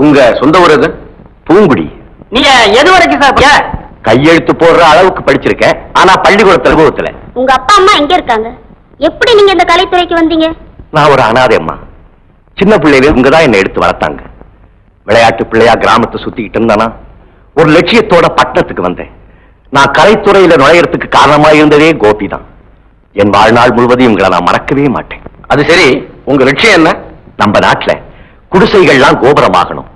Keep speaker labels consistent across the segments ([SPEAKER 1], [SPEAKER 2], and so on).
[SPEAKER 1] உங்க சொந்த ஊர் எது? பூங்குடி.
[SPEAKER 2] நீங்க எது வரைக்கும் சார்
[SPEAKER 1] கையெழுத்து போடுற அளவுக்கு படிச்சிருக்கேன், ஆனா பள்ளிக்கூடத்துல அனுபவத்துல.
[SPEAKER 3] உங்க அப்பா அம்மா எங்க இருக்காங்க? எப்படி நீங்க இந்த கலைத்துறைக்கு வந்தீங்க?
[SPEAKER 1] நான் ஒரு அனாதை அம்மா. சின்ன பிள்ளையில இங்கதான் என்னை எடுத்து வளர்த்தாங்க. விளையாட்டு பிள்ளையா கிராமத்தை சுத்திக்கிட்டு இருந்தானா ஒரு லட்சியத்தோட பட்டணத்துக்கு வந்தேன். நான் கலைத்துறையில நுழையறதுக்கு காரணமா இருந்ததே கோபி தான். என் வாழ்நாள் முழுவதும் இவங்களை நான் மறக்கவே மாட்டேன். அது சரி, உங்க லட்சியம் என்ன? நம்ம நாட்டுல குடிசைகள்லாம் கோபுரமாகணும்,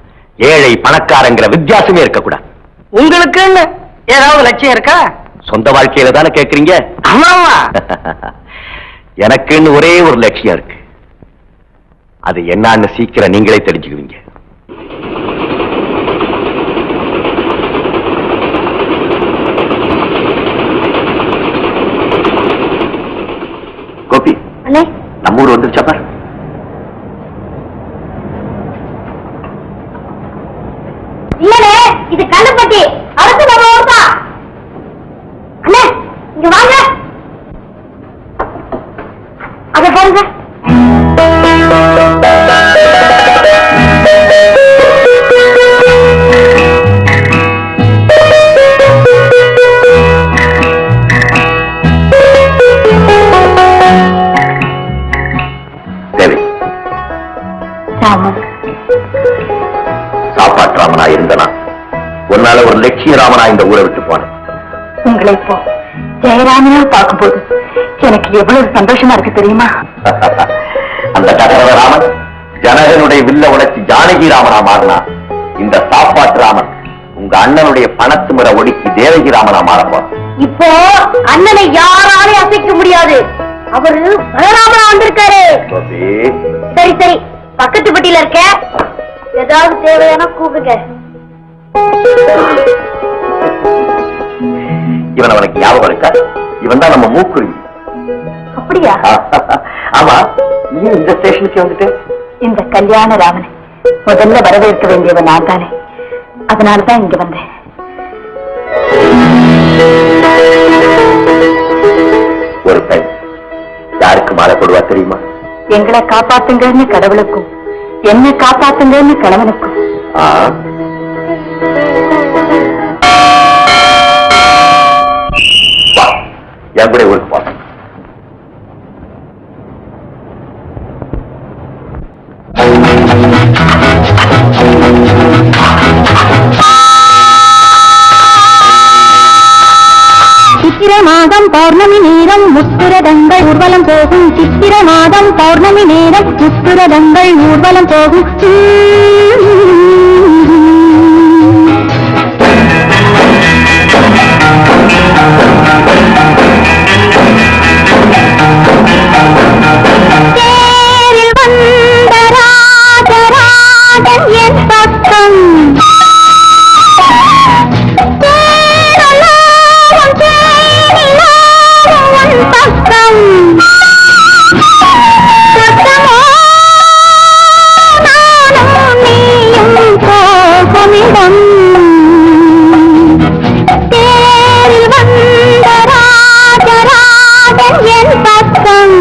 [SPEAKER 1] ஏழை பணக்காரங்கிற வித்தியாசமே இருக்கக்கூடாது.
[SPEAKER 2] உங்களுக்கு ஏதாவது லட்சியம் இருக்கா?
[SPEAKER 1] சொந்த வாழ்க்கையில தானே கேக்குறீங்க?
[SPEAKER 2] ஆமாவா?
[SPEAKER 1] எனக்குன்னு ஒரே ஒரு லட்சியம் இருக்கு. அது என்னன்னு சீக்கிரம் நீங்களே தெரிஞ்சுக்குவீங்க. கோபி, நம்ம ஊர் வந்துருச்சா பாரு.
[SPEAKER 3] இல்லனே, இது கல்லுப்பட்டி. அடுத்து நம்ம ஊர் தான். அண்ணே, இங்க வாங்க. அத பாருங்க.
[SPEAKER 1] சாப்பாட்டு ராமனா இருந்தனா உன்னால ஒரு லட்சிய ராமனா இந்த ஊரை விட்டு போனேன்.
[SPEAKER 3] உங்களை இப்போ ஜெயராமனா பார்க்கும்போது எனக்கு எவ்வளவு சந்தோஷமா இருக்கு தெரியுமா?
[SPEAKER 1] அந்த கதவ ராமன் ஜனகனுடைய வில்ல உடைச்சு ஜானகி ராமனா மாறினா, இந்த சாப்பாட்டு ராமன் உங்க அண்ணனுடைய பணத்து முறை ஒடுக்கி தேவகி ராமனா மாறப்போம்.
[SPEAKER 3] இப்போ அண்ணனை யாராலையும் அசைக்க முடியாது. அவரு பலராமனா வந்திருக்காரு. சரி சரி, பக்கத்து பட்டியில இருக்க, ஏதாவது தேவையான கூப்பிடுங்க.
[SPEAKER 1] இவன் அவனுக்கு ஞாபகம் இருக்கா? இவன் தான் நம்ம மூக்குருவி.
[SPEAKER 3] அப்படியா?
[SPEAKER 1] ஆமா, நீ இந்த ஸ்டேஷனுக்கு வந்துட்டு
[SPEAKER 3] இந்த கல்யாண ராமனை முதல்ல வரவேற்க வேண்டியவன் நான் தானே, அதனாலதான் இங்க வந்தேன்.
[SPEAKER 1] ஒரு பெண் யாருக்கு மாலை போடுவா தெரியுமா?
[SPEAKER 3] எங்களை காப்பாத்துங்கன்னு கடவுளுக்கும், என்ன காப்பாத்துங்கன்னு கணவனுக்கும்.
[SPEAKER 1] என் கூட ஊருக்கு போறேன்.
[SPEAKER 3] சித்திரை மாதம் பௌர்ணமி நேரம் முத்துரதங்கள் ஊர்வலம் போகும். சித்திரை மாதம் பௌர்ணமி நேரம் முத்துரதங்கள் ஊர்வலம் போகும். தேரில் வந்த ராஜராஜன் என் பக்கம், பக்கம் நானும் நீயும் போகுமிடம். தேரில் வந்த ராஜராஜன் என் பக்கம்.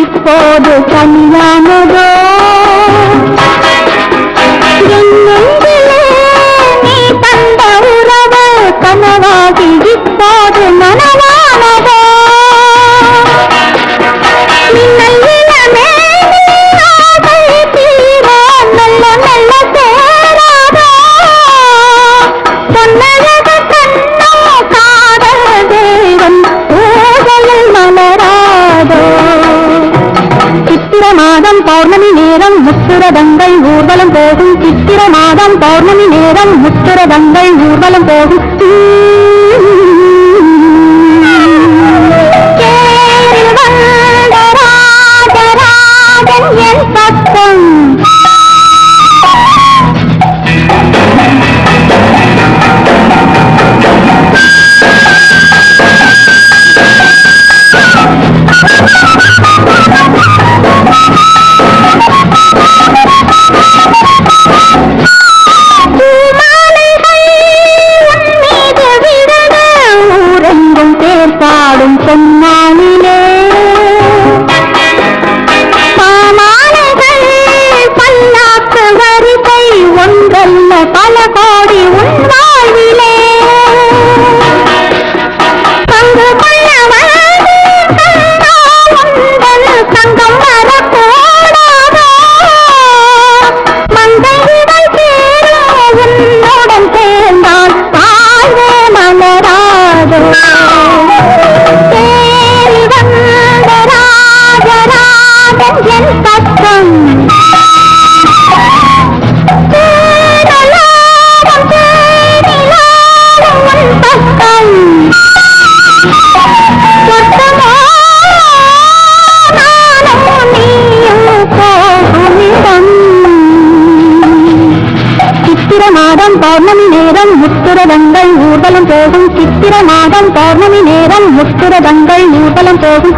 [SPEAKER 3] இப்போது கல்யாணதோ நீ தந்த உறவு கனவாகி இப்போது மனவானதோ. மின்னல் இளமே தீர நல்ல நல்ல சேராதோ. பொன்னழகு கண்ணோ காதல் தேவன் பூஜையில் மலராதோ. சித்திரை மாதம் பௌர்ணமி நேரம் முத்துரதங்கள் ஊர்வலம் போகும். சித்திரை மாதம் பௌர்ணமி நேரம் முத்துரதங்கள் ஊர்வலம் போகும். தேரில் வந்த ராஜராஜன் என் பக்கம். மாதம் பௌர்ணமி நேரம் முத்துரதங்கள் ஊர்வலம் போகும் சித்திர மாதம் பௌர்ணமி நேரம் முத்துரதங்கள் ஊர்வலம் போகும்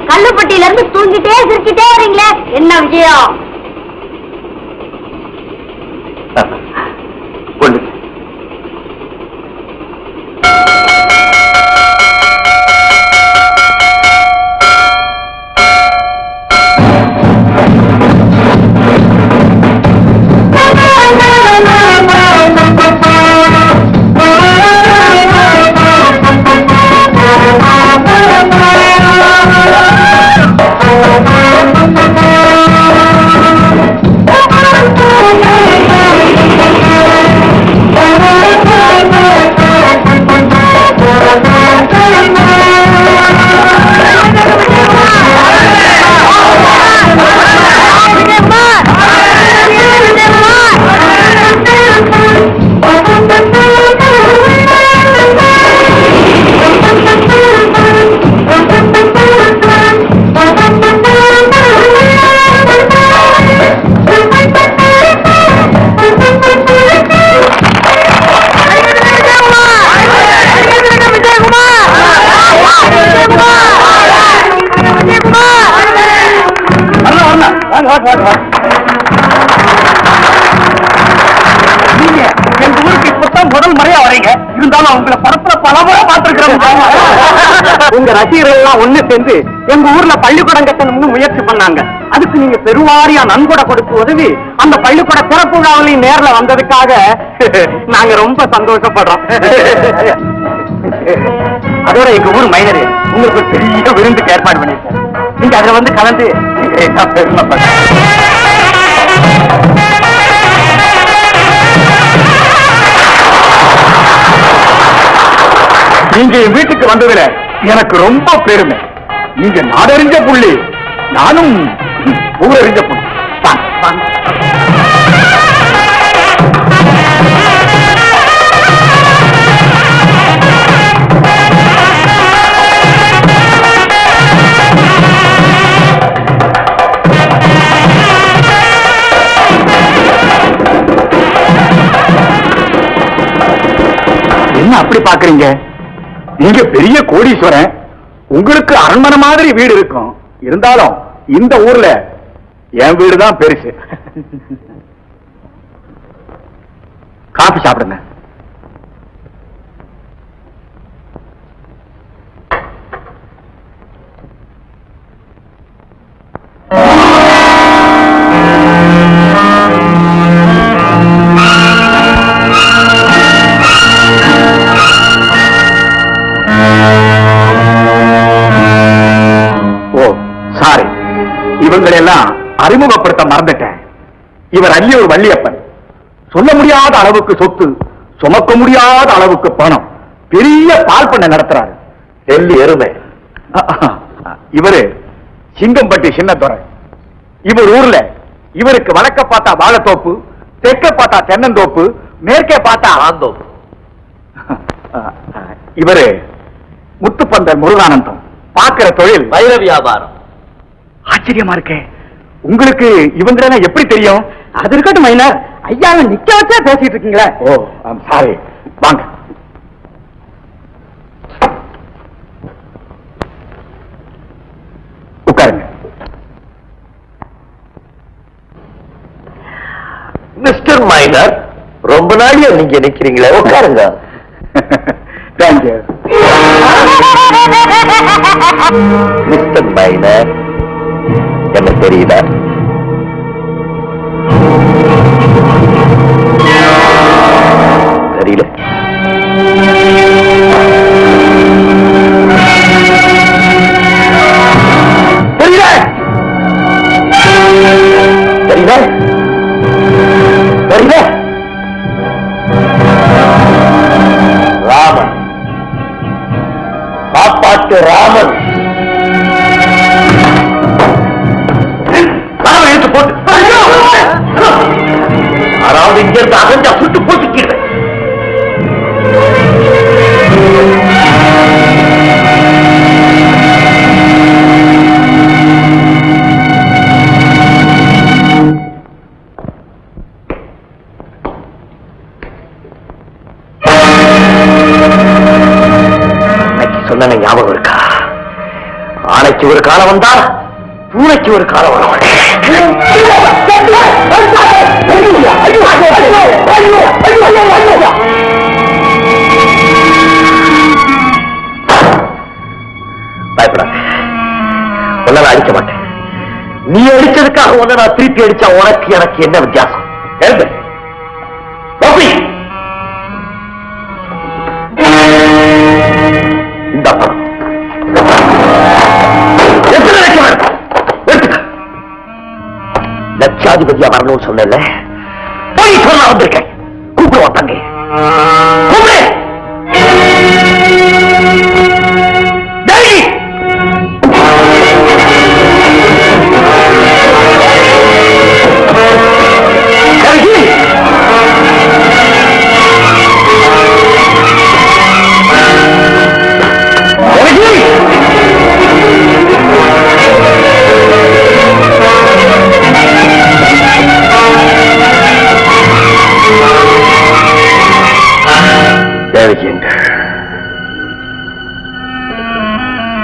[SPEAKER 3] கல்லுப்பட்டியில இருந்து தூங்கிட்டே சிரிச்சுட்டே வரீங்களே, என்ன விஷயம்?
[SPEAKER 1] நீங்க எங்க ஊருக்கு இப்பதான் முதல் முறையா வரீங்க, இருந்தாலும் உங்களை படத்துல பல முறை பார்த்திருக்கிறோம். உங்க ரசிகர்கள் எல்லாம் ஒண்ணு சேர்ந்து எங்க ஊர்ல பள்ளிக்கூடம் கட்டணும்னு முயற்சி பண்ணாங்க. அதுக்கு நீங்க பெருவாரியா நன்கொடை கொடுத்து உதவி அந்த பள்ளிக்கூட சிறப்பு விழாவிலையும் நேர்ல வந்ததுக்காக நாங்க ரொம்ப சந்தோஷப்படுறோம். அதோட எங்க ஊர் மைனரு உங்களுக்கு ஒரு பெரிய விருந்துக்கு ஏற்பாடு பண்ணிருக்காரு. நீங்க அதுல வந்து கலந்து பெருமைப்படுற. நீங்க என் வீட்டுக்கு வந்ததுல எனக்கு ரொம்ப பெருமை. நீங்க நாடறிஞ்ச புள்ளி, நானும் ஊரறிஞ்ச புள்ளி. என்ன அப்படி பாக்குறீங்க? நீங்க பெரிய கோடீஸ்வரன், உங்களுக்கு அரண்மனை மாதிரி வீடு இருக்கும். இருந்தாலும் இந்த ஊர்ல என் வீடு தான் பெருசு. காபி சாப்பிடுங்க. இவங்களெல்லாம் அறிமுகப்படுத்த மறந்துட்டேன். இவர் அள்ளியூர் வள்ளியப்பன். சொல்ல முடியாத அளவுக்கு சொத்து, சுமக்க முடியாத அளவுக்கு பணம், பெரிய பால் பண்ணை நடத்துறாரு. டெல்லி எருமை. இவரு சிங்கம்பட்டி சின்னத்துறை. இவர் ஊர்ல இவருக்கு வடக்க பார்த்தா வாழைத்தோப்பு, தெற்க பார்த்தா தென்னந்தோப்பு, மேற்கே பார்த்தா ஆந்தோப்பு. இவரு முத்துப்பந்தர் முருகானந்தம். பார்க்கிற தொழில் வைர வியாபாரம். ஆச்சரியமா இருக்கே, உங்களுக்கு இவங்க எப்படி தெரியும்? அது இருக்கட்டும் மைனர், ஐயாவை நிக்க வச்சா பேசிட்டு இருக்கீங்களா? ஓ சாரி, வாங்க. உட்காருங்க. மிஸ்டர் மைனர், ரொம்ப நாளையா நீங்க நிக்கிறீங்களா? உட்காருங்க. தேங்க்யூ. மிஸ்டர் மைனர், என்ன தெரியுதா? தெரியல. தெரியல. அடிச்சு போட்டு யாராவது இங்க இருந்து அகஞ்சா சுட்டு போட்டுக்கிறேன். சொன்ன ஞாபகம் இருக்கா? ஆனைக்கு ஒரு காலம் வந்தா பூனைக்கு ஒரு காலம் வரும். பயப்படாத, உன்னை நான் அடிக்க மாட்டேன். நீ அடிச்சதுக்காக உன்னை நான் திருப்பி அடிச்சா உனக்கு எனக்கு என்ன வித்தியாசம்? எழுது இந்த பணம் லட்சாதிபதியா வரணும்னு சொன்ன போய் சொல்ல வந்திருக்கேன். கூப்பிட மாட்டாங்க.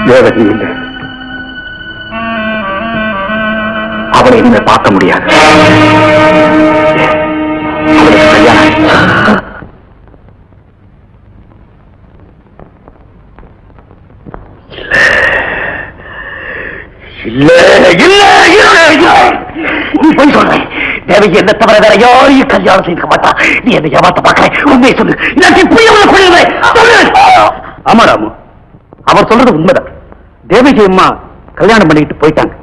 [SPEAKER 1] தேவகி இல்லை, அவளை இனிமே பார்க்க முடியாது. அவளுக்கு கல்யாணம் இல்ல இல்ல இல்ல, நீ போய் சொல்ற. தேவகி என்ன தவிர வேற யாரையும் கல்யாணம் செய்துக்க மாட்டா. நீ என்ன ஏமாத்த பார்க்க, உண்மையை சொல்லு. ஆமா ராமு, அவர் சொல்றது உண்மைதான். தேவகி அம்மா கல்யாணம் பண்ணிட்டு போயிட்டாங்க.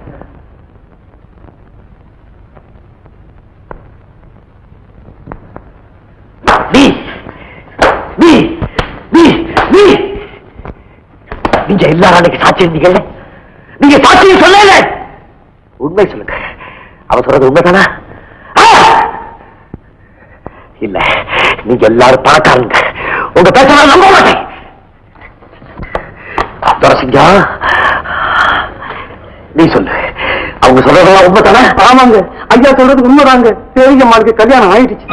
[SPEAKER 1] நீங்க எல்லாரும் அன்னைக்கு சாட்சி இருந்தீங்கல்ல, நீங்க சாட்சியை சொல்லல. உண்மை சொல்லுங்க, அவ சொல்றது உண்மைதானா? இல்ல, நீங்க எல்லாரும் பணக்காரங்க. உங்க பேச நம்ப மாட்டேன். துரசிங்கா, நீ சொல்லு, அவங்க சொல்றதெல்லாம் உண்மைதானே? ஆமாங்க, ஐயா சொல்றது உண்மைதாங்க. தேவியம்மாளுக்கு கல்யாணம் ஆயிடுச்சு.